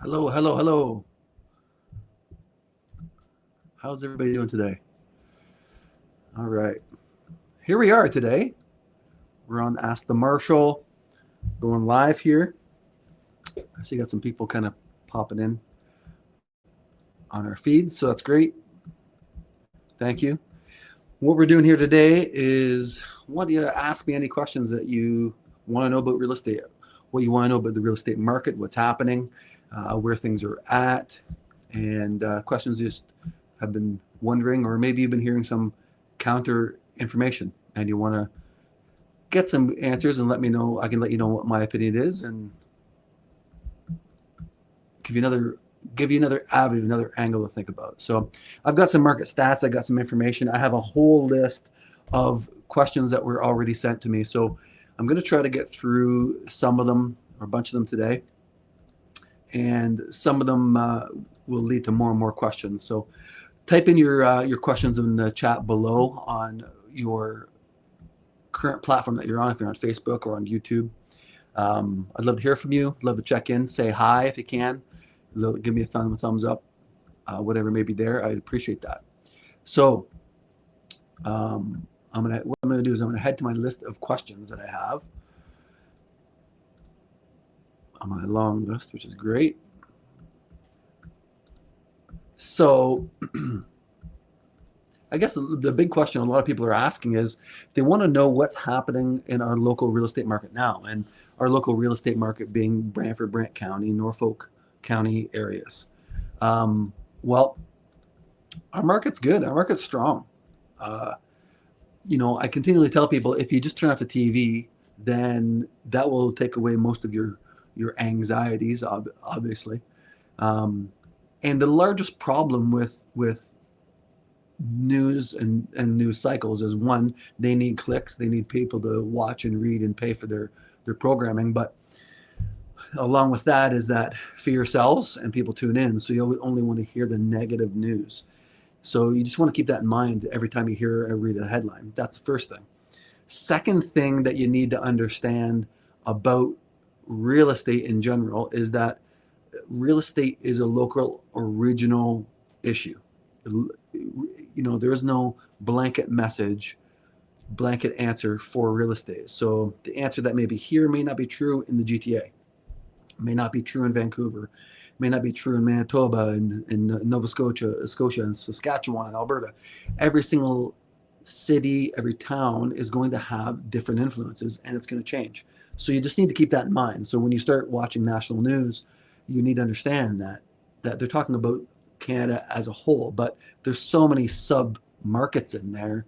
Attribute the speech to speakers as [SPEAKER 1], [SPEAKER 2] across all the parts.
[SPEAKER 1] Hello, hello, hello. How's everybody doing today? All right. Here we are today. We're on Ask the Marshall, going live here. I see you got some people kind of popping in on our feed, so that's great. Thank you. What we're doing here today is I want you to ask me any questions that you want to know about real estate, what you want to know about the real estate market, what's happening, where things are at, and questions you just have been wondering, or maybe you've been hearing some counter information and you want to get some answers and let me know. I can let you know what my opinion is and give you another avenue, another angle to think about. So I've got some market stats. I got some information. I have a whole list of questions that were already sent to me. So I'm going to try to get through some of them or a bunch of them today. And some of them will lead to more and more questions. So type in your questions in the chat below on your current platform that you're on, if you're on Facebook or on YouTube. I'd love to hear from you. I'd love to check in, say hi if you can. Give me a thumbs up, whatever may be there. I'd appreciate that. So what I'm gonna do is I'm gonna head to my list of questions that I have on my long list, which is great. So I guess the big question a lot of people are asking is they want to know what's happening in our local real estate market now, and our local real estate market being Brantford, Brant County, Norfolk County areas. Well, our market's good. Our market's strong. I continually tell people if you just turn off the TV, then that will take away most of your anxieties, obviously. And the largest problem with news and news cycles is, one, they need clicks, they need people to watch and read and pay for their programming. But along with that is that fear sells and people tune in. So you only want to hear the negative news. So you just want to keep that in mind every time you hear or read a headline. That's the first thing. Second thing that you need to understand about real estate in general is that real estate is a local, original issue. There is no blanket message, blanket answer for real estate. So the answer that may be here may not be true in the GTA, may not be true in Vancouver, may not be true in Manitoba and in Nova Scotia and Saskatchewan and Alberta. Every single city, every town is going to have different influences, and it's going to change. So you just need to keep that in mind. So when you start watching national news, you need to understand that they're talking about Canada as a whole, but there's so many sub markets in there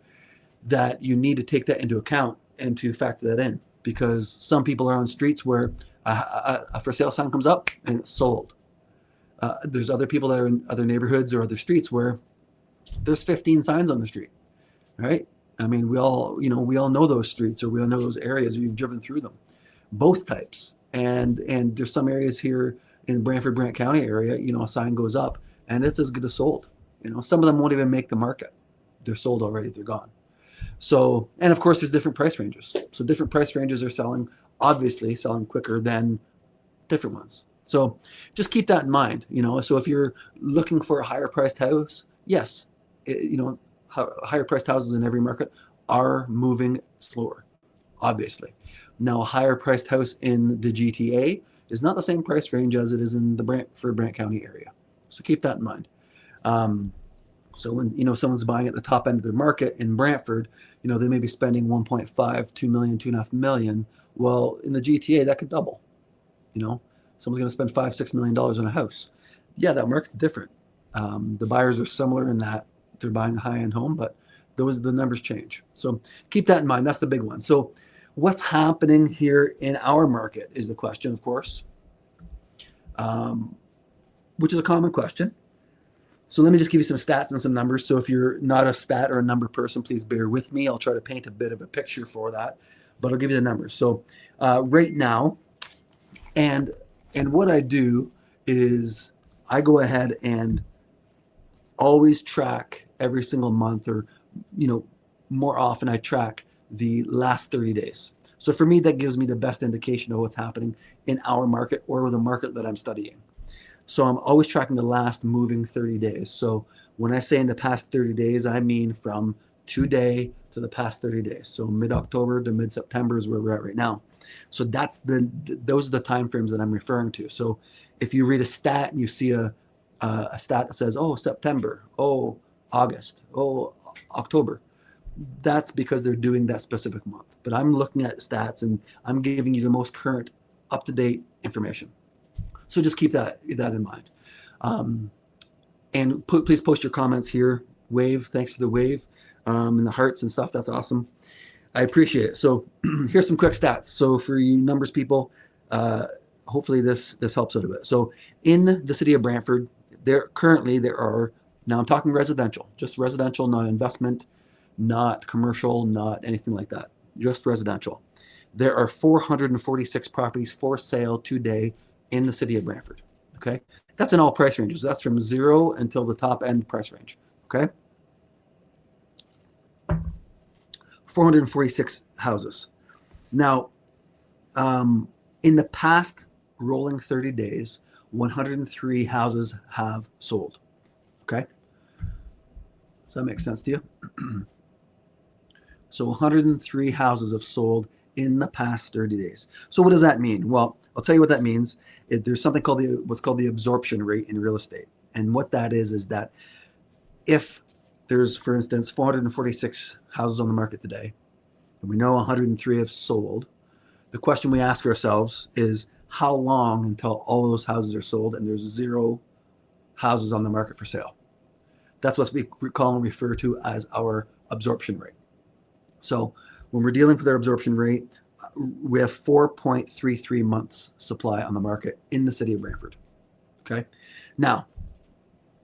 [SPEAKER 1] that you need to take that into account and to factor that in, because some people are on streets where a for sale sign comes up and it's sold. There's other people that are in other neighborhoods or other streets where there's 15 signs on the street, right? I mean, we all know those streets, or we all know those areas. We've driven through them, both types. And there's some areas here in Brantford, Brant County area, a sign goes up and it's as good as sold. Some of them won't even make the market. They're sold already. They're gone. So, and of course, there's different price ranges. So different price ranges are obviously selling quicker than different ones. So just keep that in mind. So if you're looking for a higher priced house, yes, higher priced houses in every market are moving slower, obviously. Now, a higher priced house in the GTA is not the same price range as it is in the Brant County area. So keep that in mind. So when someone's buying at the top end of their market in Brantford, they may be spending 1.5, 2 million, 2.5 million. Well, in the GTA, that could double. Someone's going to spend $5-6 million on a house. Yeah, that market's different. The buyers are similar in that they're buying a high-end home, but the numbers change. So keep that in mind. That's the big one. So what's happening here in our market is the question, of course, which is a common question. So let me just give you some stats and some numbers. So if you're not a stat or a number person, please bear with me. I'll try to paint a bit of a picture for that, but I'll give you the numbers. So right now, and what I do is I go ahead and always track every single month, or more often I track the last 30 days. So for me, that gives me the best indication of what's happening in our market or the market that I'm studying. So I'm always tracking the last moving 30 days. So when I say in the past 30 days, I mean from today to the past 30 days. So mid-October to mid-September is where we're at right now. So those are the time frames that I'm referring to. So if you read a stat and you see a stat that says, oh, September, oh, August, oh, October, that's because they're doing that specific month. But I'm looking at stats and I'm giving you the most current, up-to-date information. So just keep that in mind. And please post your comments here. Wave, thanks for the wave and the hearts and stuff. That's awesome. I appreciate it. So here's some quick stats. So for you numbers people, hopefully this helps out a bit. So in the city of Brantford, there are, now I'm talking residential, just residential, not investment, not commercial, not anything like that, just residential. There are 446 properties for sale today in the city of Brantford. Okay, that's in all price ranges. That's from 0 until the top end price range. Okay, 446 houses. Now, in the past rolling 30 days, 103 houses have sold. Okay, does that make sense to you? So 103 houses have sold in the past 30 days. So what does that mean? Well, I'll tell you what that means. There's something called what's called the absorption rate in real estate. And what that is that if there's, for instance, 446 houses on the market today, and we know 103 have sold, the question we ask ourselves is how long until all those houses are sold and there's 0 houses on the market for sale? That's what we call and refer to as our absorption rate. So when we're dealing with our absorption rate, we have 4.33 months supply on the market in the city of Brantford. Okay. Now,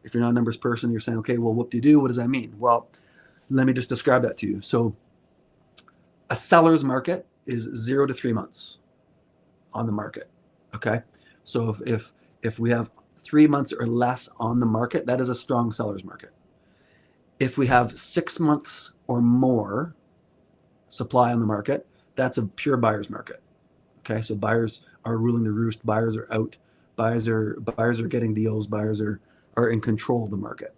[SPEAKER 1] if you're not a numbers person, you're saying, okay, well, whoop-de-doo, what does that mean? Well, let me just describe that to you. So a seller's market is 0 to 3 months on the market. Okay. So if we have 3 months or less on the market, that is a strong seller's market. If we have 6 months or more supply on the market, that's a pure buyer's market. Okay, so buyers are ruling the roost, buyers are out, buyers are getting deals, buyers are in control of the market.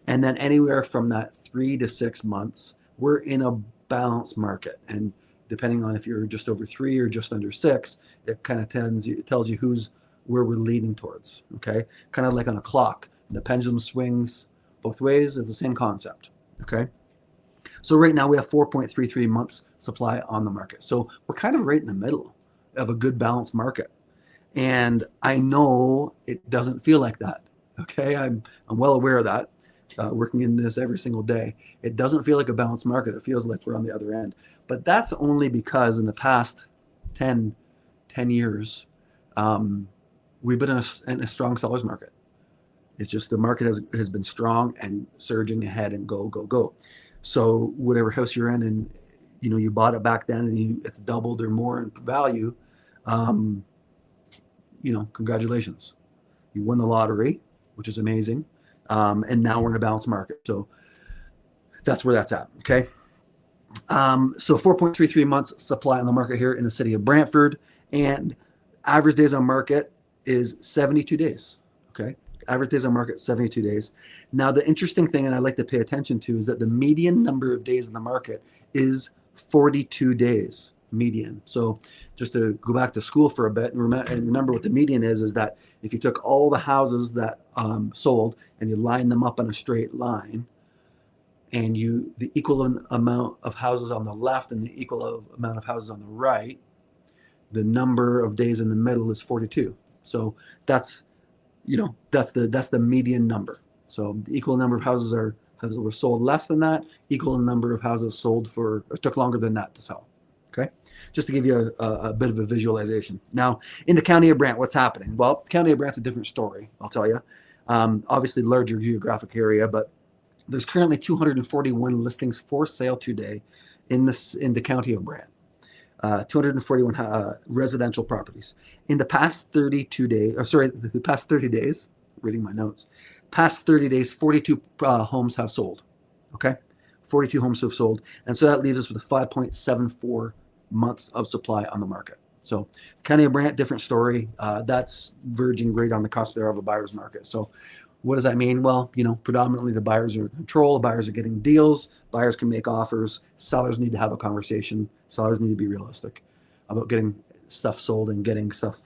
[SPEAKER 1] And then anywhere from that 3 to 6 months, we're in a balanced market. And depending on if you're just over 3 or just under 6, it kind of tells you where we're leaning towards. Okay, kind of like on a clock, the pendulum swings both ways. It's the same concept. Okay. So right now we have 4.33 months supply on the market. So we're kind of right in the middle of a good balanced market. And I know it doesn't feel like that. Okay, I'm well aware of that. Working in this every single day, it doesn't feel like a balanced market. It feels like we're on the other end. But that's only because in the past 10 years, we've been in a strong seller's market. It's just the market has been strong and surging ahead and go. So whatever house you're in and you bought it back then and it's doubled or more in value, congratulations. You won the lottery, which is amazing. And now we're in a balanced market. So that's where that's at. Okay. So 4.33 months supply on the market here in the city of Brantford, and average days on market is 72 days. Okay. Average days on market, 72 days. Now, the interesting thing, and I like to pay attention to, is that the median number of days in the market is 42 days median. So just to go back to school for a bit and remember what the median is that if you took all the houses that sold and you line them up on a straight line, and the equal amount of houses on the left and the equal amount of houses on the right, the number of days in the middle is 42. So that's the median number. So the equal number of houses were sold less than that, equal number of houses sold took longer than that to sell. Okay, just to give you a bit of a visualization. Now, in the county of Brant, what's happening? Well, the county of Brant's a different story, I'll tell you. Obviously, larger geographic area, but there's currently 241 listings for sale today in the county of Brant. 241 residential properties. In the past 32 days, the past 30 days, reading my notes, past 30 days, 42 homes have sold. Okay, 42 homes have sold, and so that leaves us with 5.74 months of supply on the market. So County of Brant, different story. That's verging right on the cusp there of a buyer's market. So what does that mean? Well, predominantly the buyers are in control. The buyers are getting deals. Buyers can make offers. Sellers need to have a conversation. Sellers need to be realistic about getting stuff sold and getting stuff,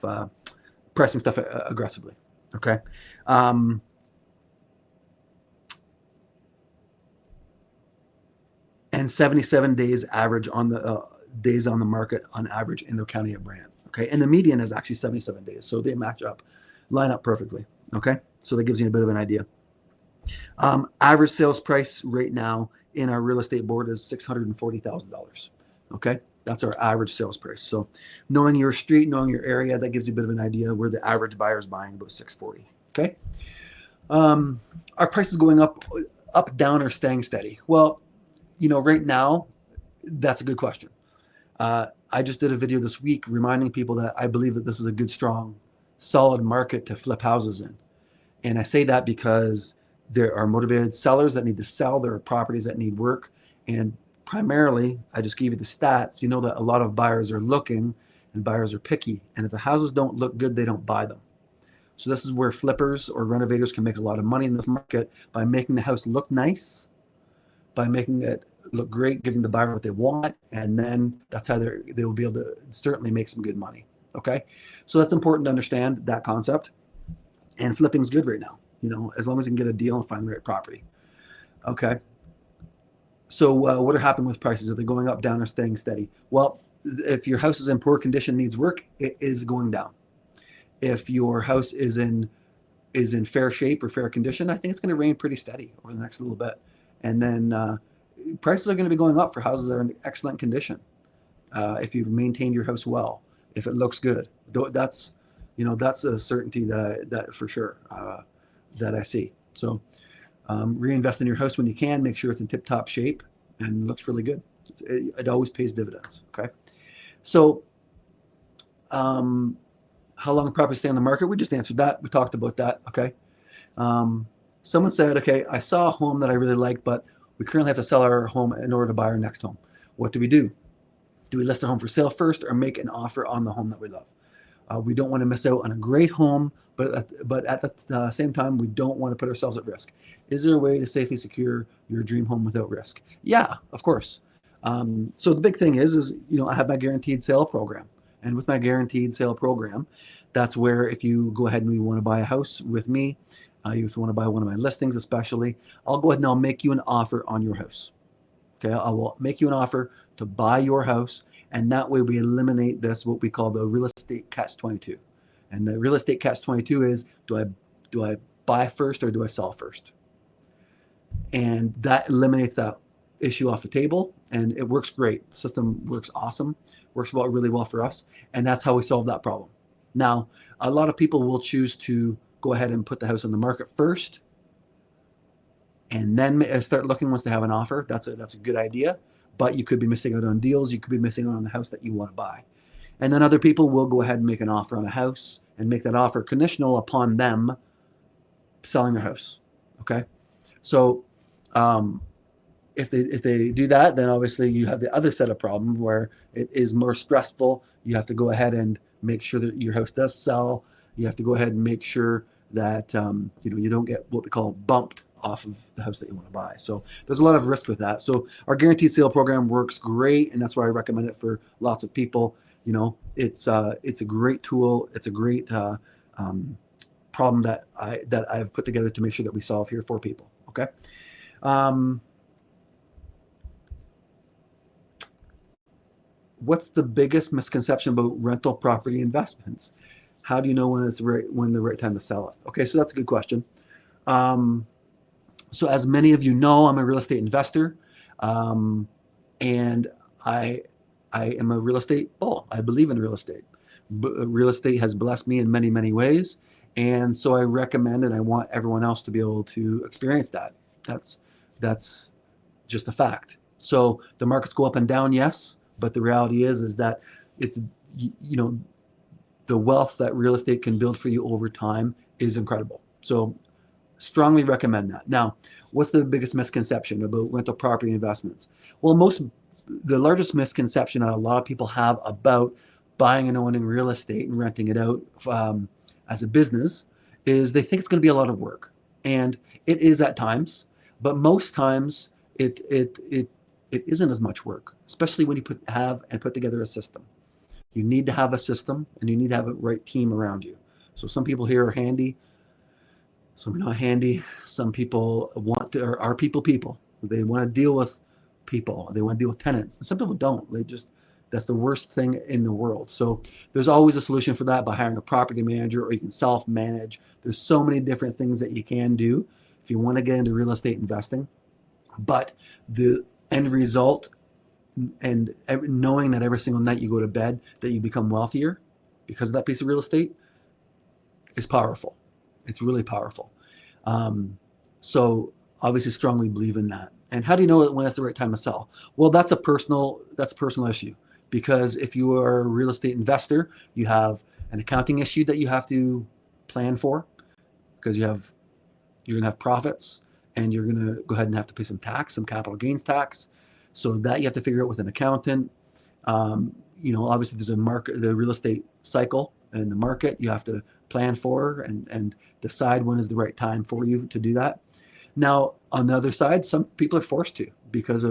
[SPEAKER 1] pricing stuff aggressively. Okay. And 77 days average on the days on the market on average in the County of Brant. Okay. And the median is actually 77 days. So they line up perfectly. Okay. So that gives you a bit of an idea. Average sales price right now in our real estate board is $640,000. Okay. That's our average sales price. So knowing your street, knowing your area, that gives you a bit of an idea where the average buyer is buying about 640. Okay. Our price is going up, down, or staying steady. Well, right now, that's a good question. I just did a video this week reminding people that I believe that this is a good, strong, solid market to flip houses in. And I say that because there are motivated sellers that need to sell. There are properties that need work. And primarily, I just gave you the stats. You know that a lot of buyers are looking and buyers are picky. And if the houses don't look good, they don't buy them. So this is where flippers or renovators can make a lot of money in this market by making the house look nice, by making it look great, giving the buyer what they want, and then that's how they will be able to certainly make some good money. Okay, so that's important to understand that concept. And flipping is good right now, as long as you can get a deal and find the right property. Okay, so what are happening with prices? Are they going up, down, or staying steady? Well, if your house is in poor condition, needs work, it is going down. If your house is in fair shape or fair condition, I think it's going to remain pretty steady over the next little bit. And then prices are going to be going up for houses that are in excellent condition. If you've maintained your house well, if it looks good, that's a certainty that for sure that I see. So reinvest in your house when you can. Make sure it's in tip-top shape and looks really good. It always pays dividends. Okay. So how long the property stay on the market? We just answered that. We talked about that. Okay. Someone said, okay, I saw a home that I really like, but we currently have to sell our home in order to buy our next home. What do we do? Do we list the home for sale first or make an offer on the home that we love? We don't want to miss out on a great home, but at the same time, we don't want to put ourselves at risk. Is there a way to safely secure your dream home without risk? Yeah, of course. So the big thing is I have my guaranteed sale program. And with my guaranteed sale program, that's where if you go ahead and you want to buy a house with me, if you want to buy one of my listings especially, I'll go ahead and I'll make you an offer on your house. Okay, I will make you an offer to buy your house, and that way we eliminate what we call the real estate catch-22. And the real estate catch-22 is, do I buy first or do I sell first? And that eliminates that issue off the table, and it works great. The system works awesome, works really well for us, and that's how we solve that problem. Now, a lot of people will choose to go ahead and put the house on the market first and then start looking once they have an offer. That's a good idea, but you could be missing out on deals. You could be missing out on the house that you want to buy. And then other people will go ahead and make an offer on a house and make that offer conditional upon them selling their house. Okay. So if they do that, then obviously you have the other set of problems where it is more stressful. You have to go ahead and make sure that your house does sell. You have to go ahead and make sure that you don't get what we call bumped off of the house that you want to buy. So there's a lot of risk with that. So our guaranteed sale program works great, and that's why I recommend it for lots of people. It's a great tool. It's a great problem that I've put together to make sure that we solve here for people. Okay. What's the biggest misconception about rental property investments? How do you know when the right time to sell it? Okay, so that's a good question. So as many of you know, I'm a real estate investor, and I am a real estate bull. I believe in real estate. Real estate has blessed me in many, many ways, and so I recommend and I want everyone else to be able to experience that. That's just a fact. So the markets go up and down, yes, but the reality is that it's the wealth that real estate can build for you over time is incredible. So strongly recommend that. Now, what's the biggest misconception about rental property investments? Well, the largest misconception that a lot of people have about buying and owning real estate and renting it out as a business is they think it's going to be a lot of work, and it is at times, but most times it isn't as much work, especially when you put together a system. You need to have a system, and you need to have a right team around you. So some people here are handy, some are not handy. Some people are people. They want to deal with people. They want to deal with tenants. And some people don't. That's the worst thing in the world. So there's always a solution for that by hiring a property manager, or you can self-manage. There's so many different things that you can do if you want to get into real estate investing. But the end result, and knowing that every single night you go to bed that you become wealthier because of that piece of real estate, is powerful. It's really powerful. So obviously strongly believe in that. And how do you know when it's the right time to sell? Well, that's a personal issue, because if you are a real estate investor, you have an accounting issue that you have to plan for, because you're going to have profits, and you're going to go ahead and have to pay some capital gains tax. So that you have to figure out with an accountant. Obviously there's the real estate cycle and the market you have to plan for and decide when is the right time for you to do that. Now, on the other side, some people are forced to, because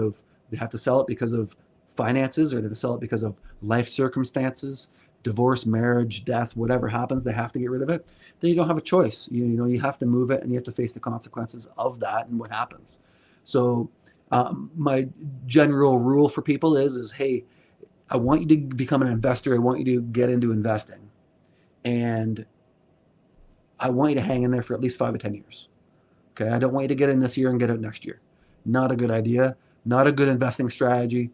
[SPEAKER 1] they have to sell it because of finances, or they have to sell it because of life circumstances, divorce, marriage, death, whatever happens, they have to get rid of it. Then you don't have a choice. You have to move it, and you have to face the consequences of that and what happens. So my general rule for people is, hey, I want you to become an investor. I want you to get into investing. And I want you to hang in there for at least 5 to 10 years. Okay, I don't want you to get in this year and get out next year. Not a good idea. Not a good investing strategy.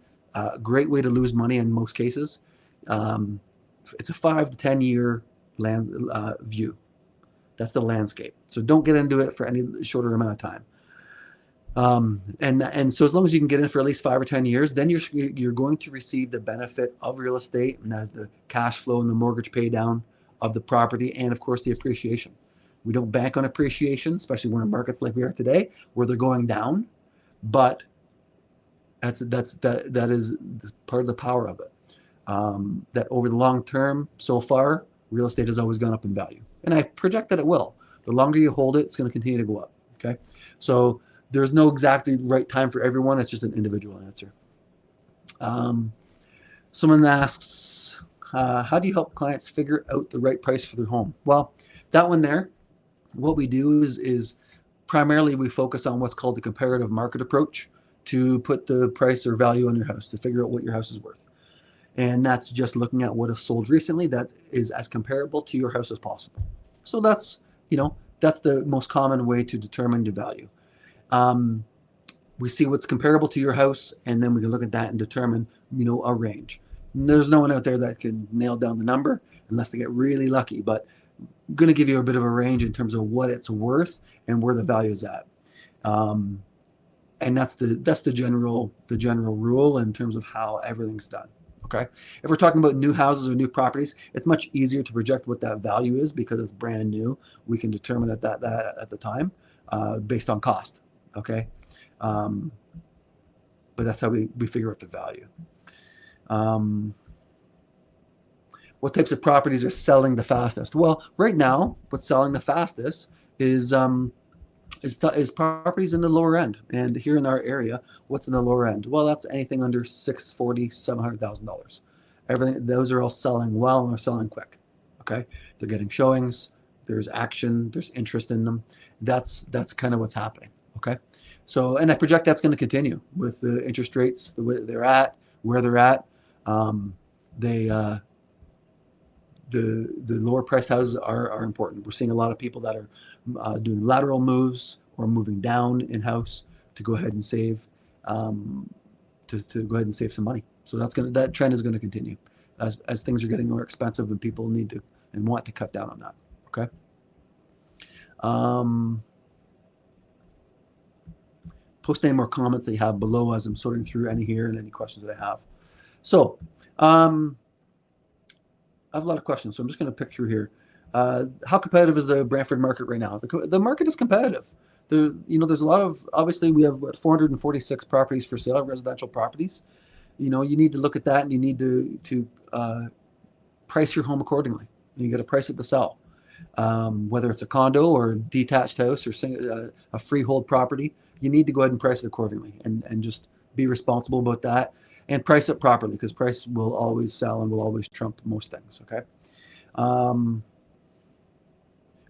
[SPEAKER 1] Great way to lose money in most cases. It's a 5 to 10 year view. That's the landscape. So don't get into it for any shorter amount of time. And so as long as you can get in for at least 5 or 10 years, then you're going to receive the benefit of real estate, and that is the cash flow and the mortgage pay down of the property, and of course the appreciation. We don't bank on appreciation, especially when in markets like we are today, where they're going down. But that is part of the power of it. That over the long term, so far, real estate has always gone up in value, and I project that it will. The longer you hold it, it's going to continue to go up. Okay, so there's no exactly right time for everyone. It's just an individual answer. Someone asks, how do you help clients figure out the right price for their home? Well, that one there, what we do is primarily we focus on what's called the comparative market approach to put the price or value on your house, to figure out what your house is worth. And that's just looking at what has sold recently that is as comparable to your house as possible. So that's the most common way to determine the value. We see what's comparable to your house, and then we can look at that and determine, a range. And there's no one out there that can nail down the number unless they get really lucky, but I'm going to give you a bit of a range in terms of what it's worth and where the value is at. And that's the general rule in terms of how everything's done. Okay. If we're talking about new houses or new properties, it's much easier to project what that value is because it's brand new. We can determine that at the time based on cost. Okay. But that's how we figure out the value. What types of properties are selling the fastest? Well, right now, what's selling the fastest is properties in the lower end. And here in our area, what's in the lower end? Well, that's anything under $640,000, $700,000. Everything, those are all selling well and are selling quick. Okay, they're getting showings. There's action. There's interest in them. That's kind of what's happening. Okay, so and I project that's going to continue with the interest rates the way they're at, where they're at. The lower priced houses are important. We're seeing a lot of people that are doing lateral moves or moving down in house to go ahead and save to go ahead and save some money. So that trend is going to continue as things are getting more expensive and people need to and want to cut down on that. Okay. Post any more comments that you have below as I'm sorting through any here and any questions that I have. So I have a lot of questions, so I'm just going to pick through here. How competitive is the Brantford market right now? The market is competitive. There's a lot of, obviously we have 446 properties for sale, residential properties. You need to look at that, and you need to price your home accordingly. You got to price it to sell. Whether it's a condo or detached house or a freehold property, you need to go ahead and price it accordingly, and just be responsible about that, and price it properly, because price will always sell and will always trump most things. Okay.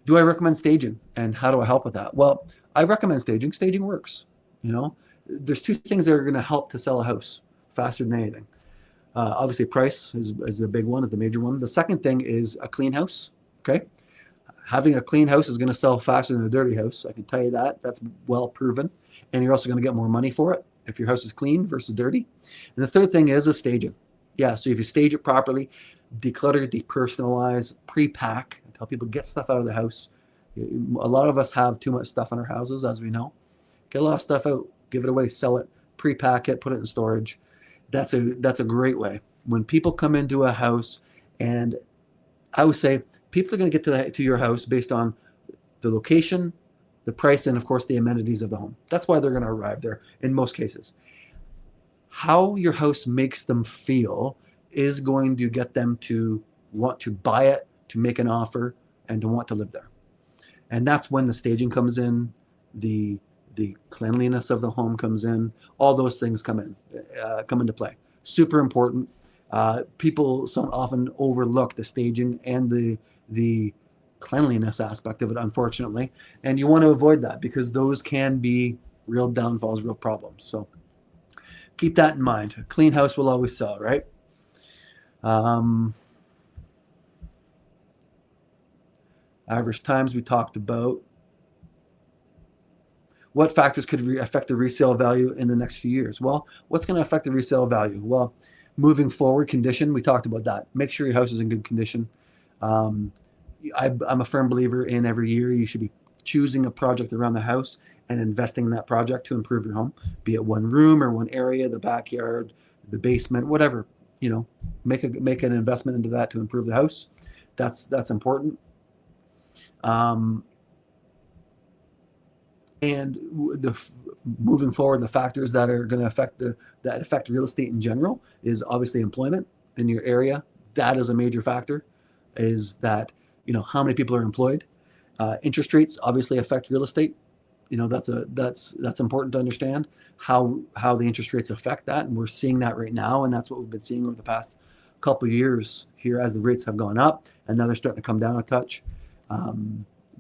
[SPEAKER 1] Do I recommend staging, and how do I help with that? Well, I recommend staging. Staging works. There's two things that are going to help to sell a house faster than anything. Obviously, price is the big one, is the major one. The second thing is a clean house. Okay. Having a clean house is going to sell faster than a dirty house. I can tell you that. That's well proven. And you're also going to get more money for it if your house is clean versus dirty. And the third thing is a staging. Yeah, so if you stage it properly, declutter, depersonalize, pre-pack. I tell people, get stuff out of the house. A lot of us have too much stuff in our houses, as we know. Get a lot of stuff out, give it away, sell it, pre-pack it, put it in storage. That's a great way. When people come into a house, and I would say people are going to get to your house based on the location, the price, and of course the amenities of the home. That's why they're going to arrive there in most cases. How your house makes them feel is going to get them to want to buy it, to make an offer, and to want to live there. And that's when the staging comes in, the cleanliness of the home comes in, all those things come into play. Super important. People so often overlook the staging and the cleanliness aspect of it, unfortunately. And you want to avoid that, because those can be real downfalls, real problems. So keep that in mind. A clean house will always sell, right? Average times we talked about. What factors could affect the resale value in the next few years? Well, what's going to affect the resale value? Well, moving forward, condition, we talked about that. Make sure your house is in good condition. I'm a firm believer in every year you should be choosing a project around the house and investing in that project to improve your home, be it one room or one area, the backyard, the basement, whatever. Make an investment into that to improve the house. That's important. And moving forward, the factors that are going to affect real estate in general is obviously employment in your area. That is a major factor. Is that how many people are employed? Interest rates obviously affect real estate. That's important to understand how the interest rates affect that, and we're seeing that right now, and that's what we've been seeing over the past couple of years here as the rates have gone up, and now they're starting to come down a touch.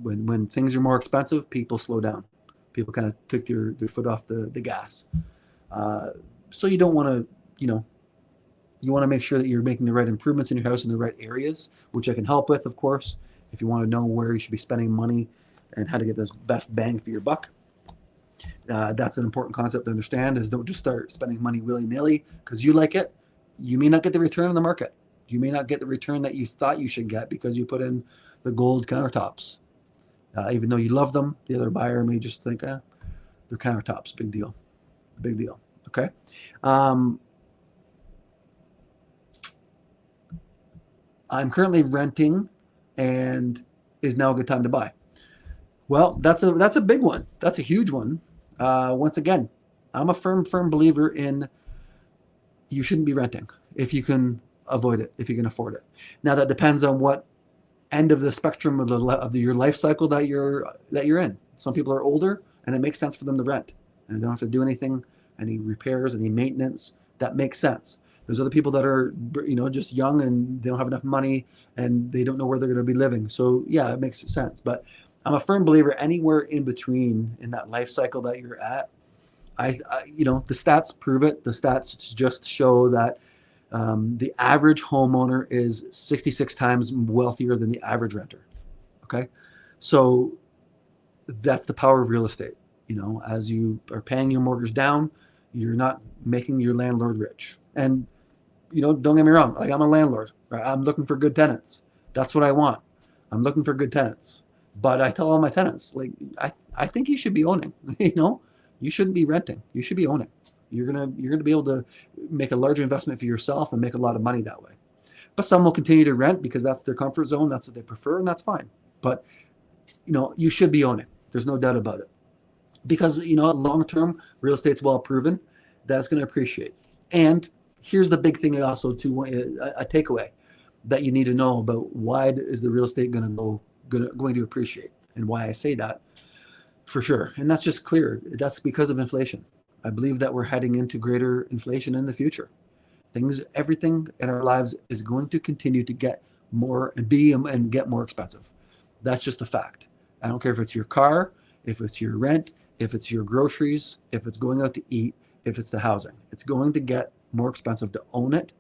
[SPEAKER 1] When things are more expensive, people slow down. People kind of took their foot off the gas. So you don't want to, you want to make sure that you're making the right improvements in your house in the right areas, which I can help with, of course. If you want to know where you should be spending money and how to get this best bang for your buck, that's an important concept to understand. Is don't just start spending money willy-nilly because you like it. You may not get the return on the market. You may not get the return that you thought you should get because you put in the gold countertops. Even though you love them, the other buyer may just think, they're countertops. Big deal. Okay. I'm currently renting, and is now a good time to buy? Well, that's a big one. That's a huge one. Once again, I'm a firm believer in you shouldn't be renting if you can avoid it, if you can afford it. Now that depends on what end of the spectrum of your life cycle that you're in. Some people are older, and it makes sense for them to rent, and they don't have to do anything, any repairs, any maintenance. That makes sense. There's other people that are, just young, and they don't have enough money, and they don't know where they're going to be living. So yeah, it makes sense. But I'm a firm believer anywhere in between in that life cycle that you're at. The stats prove it. The stats just show that the average homeowner is 66 times wealthier than the average renter. Okay. So that's the power of real estate. As you are paying your mortgage down, you're not making your landlord rich. And, don't get me wrong. Like, I'm a landlord, right? I'm looking for good tenants. That's what I want. I'm looking for good tenants. But I tell all my tenants, like, I think you should be owning, you shouldn't be renting. You should be owning. You're gonna be able to make a larger investment for yourself and make a lot of money that way. But some will continue to rent because that's their comfort zone. That's what they prefer, and that's fine. But you should be owning. There's no doubt about it. Because long term, real estate's well proven that it's going to appreciate. And here's the big thing also too, a takeaway. that you need to know about why is the real estate going to appreciate, and why I say that for sure. And that's just clear. That's because of inflation. I believe that we're heading into greater inflation in the future. Everything in our lives is going to continue to get more and get more expensive. That's just a fact. I don't care if it's your car, if it's your rent, if it's your groceries, if it's going out to eat, if it's the housing. It's going to get more expensive to own it,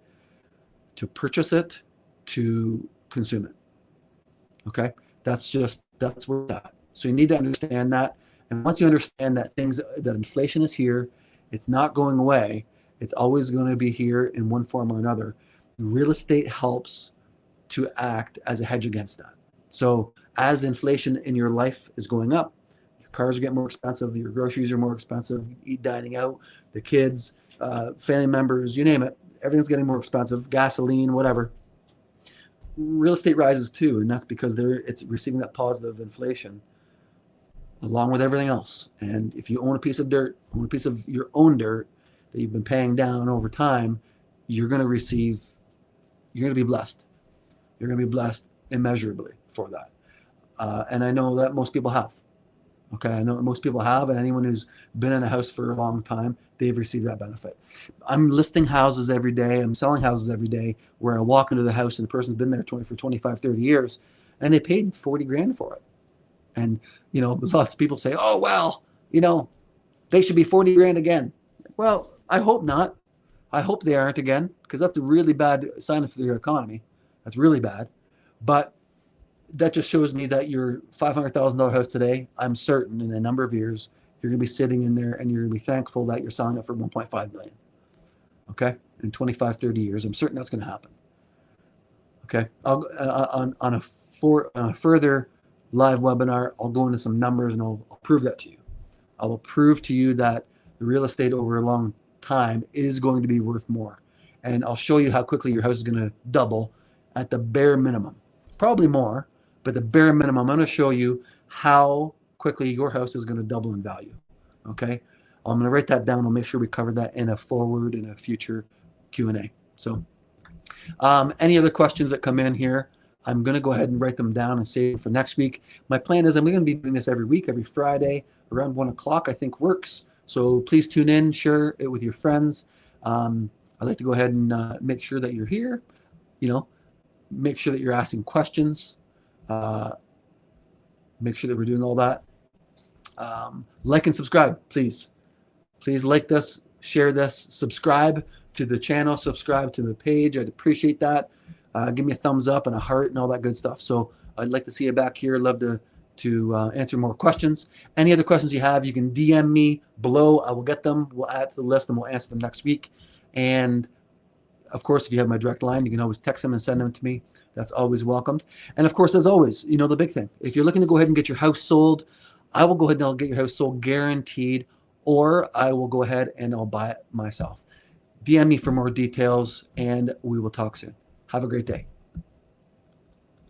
[SPEAKER 1] to purchase it, to consume it. Okay? That's where it's at. So you need to understand that. And once you understand that inflation is here, it's not going away, it's always going to be here in one form or another. Real estate helps to act as a hedge against that. So as inflation in your life is going up, your cars are getting more expensive, your groceries are more expensive, you eat dining out, the kids, family members, you name it, everything's getting more expensive, gasoline, whatever. Real estate rises too, and that's because it's receiving that positive inflation along with everything else. And if you own a piece of dirt, own a piece of your own dirt that you've been paying down over time, you're going to be blessed. You're going to be blessed immeasurably for that. And I know that most people have. Okay, I know most people have, and anyone who's been in a house for a long time, they've received that benefit. I'm listing houses every day. I'm selling houses every day where I walk into the house and the person's been there for 25, 30 years, and they paid 40 grand for it. And, lots of people say, oh, well, they should be 40 grand again. Well, I hope not. I hope they aren't again, because that's a really bad sign for your economy. That's really bad. But that just shows me that your $500,000 house today, I'm certain in a number of years, you're going to be sitting in there and you're going to be thankful that you're selling it for $1.5 million. Okay? In 25, 30 years, I'm certain that's going to happen. Okay? On a further live webinar, I'll go into some numbers and I'll prove that to you. I will prove to you that the real estate over a long time is going to be worth more. And I'll show you how quickly your house is going to double at the bare minimum. Probably more, but the bare minimum, I'm going to show you how quickly your house is going to double in value. Okay? I'm going to write that down. I'll make sure we cover that in a future Q&A. So any other questions that come in here, I'm going to go ahead and write them down and save for next week. My plan is I'm going to be doing this every week, every Friday, around 1 o'clock, I think works. So please tune in, share it with your friends. I'd like to go ahead and make sure that you're here, make sure that you're asking questions, make sure that we're doing all that. Like and subscribe, please. Please like this, share this, subscribe to the channel, subscribe to the page. I'd appreciate that. Give me a thumbs up and a heart and all that good stuff. So I'd like to see you back here. I'd love to answer more questions. Any other questions you have, you can DM me below. I will get them. We'll add to the list and we'll answer them next week. And of course, if you have my direct line, you can always text them and send them to me. That's always welcomed. And of course, as always, the big thing, if you're looking to go ahead and get your house sold, I will go ahead and I'll get your house sold guaranteed, or I will go ahead and I'll buy it myself. DM me for more details and we will talk soon. Have a great day.